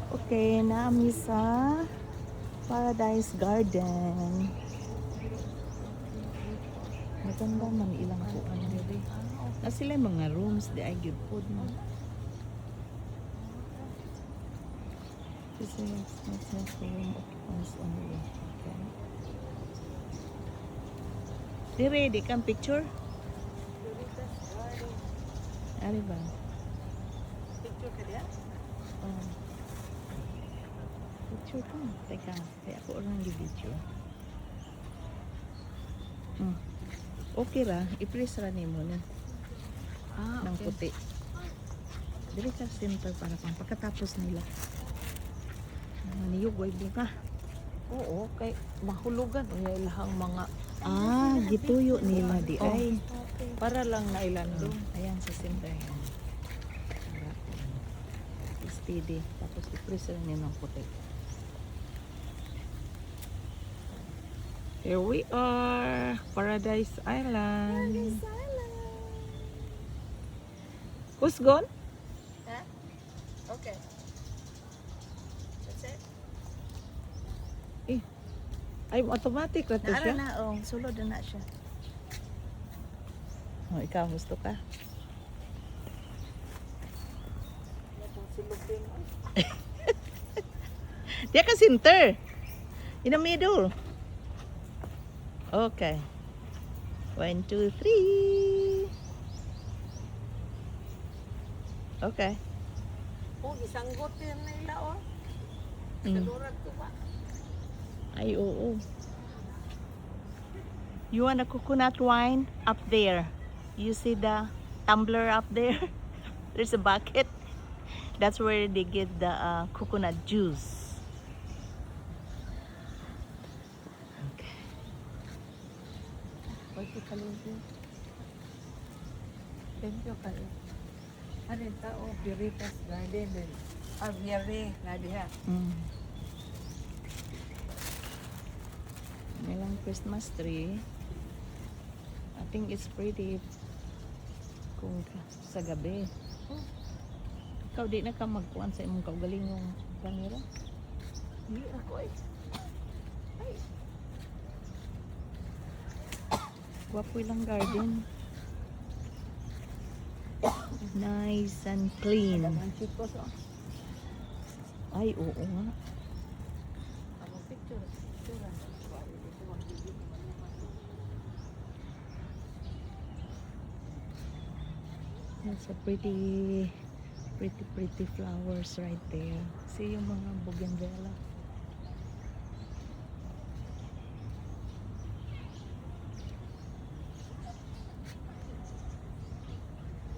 Okay, naami sa Paradise Garden. Maganda man ilang kuan diri. Na sila yung mga rooms di ay good food mo. This is next room occupants only. Okay. Dire di kang picture? Ari ba? Picture ka diya? Oh. Picture ka. Teka, kaya ako orang gi-video. Okay ra, i-press ra nimo na ng puti. Dili ka center para pang pagkatapos nila. Niyog way ka. Oo, kay mahulugan unya ilahang mga Gituyo nila di ay. para lang nailandong. Ayan sa center yan. Para, steady. Tapos i-press ra nimo ng puti. Here we are, Paradise Island. Who's gone? Ha? Okay. That's it. Ay, automatic ra to Naara siya. na sulod na siya. Oh, ikaw gusto ka? Diya ka center. In the middle. Okay. 1, 2, 3. Okay. Oh, isanggot yan nila Mm. Kadurag ko ba? Ay, oo. You want a coconut wine? Up there. You see the tumbler up there? There's a bucket. That's where they get the coconut juice. Okay. Pwede ka limpyo. Limpyo ka lang. Ano yung tao? Puritas Garden din. Aviary na diha. Nilang Christmas tree. I think it's pretty kung sa gabi. Ikaw di na ka magkuhan sa imong kaugalingong camera. Hindi ako eh. Gwapo ilang garden. Nice and clean. Ang chikos Ay, oo nga. Ako picture. It's a pretty flowers right there. See yung mga bougainvillea.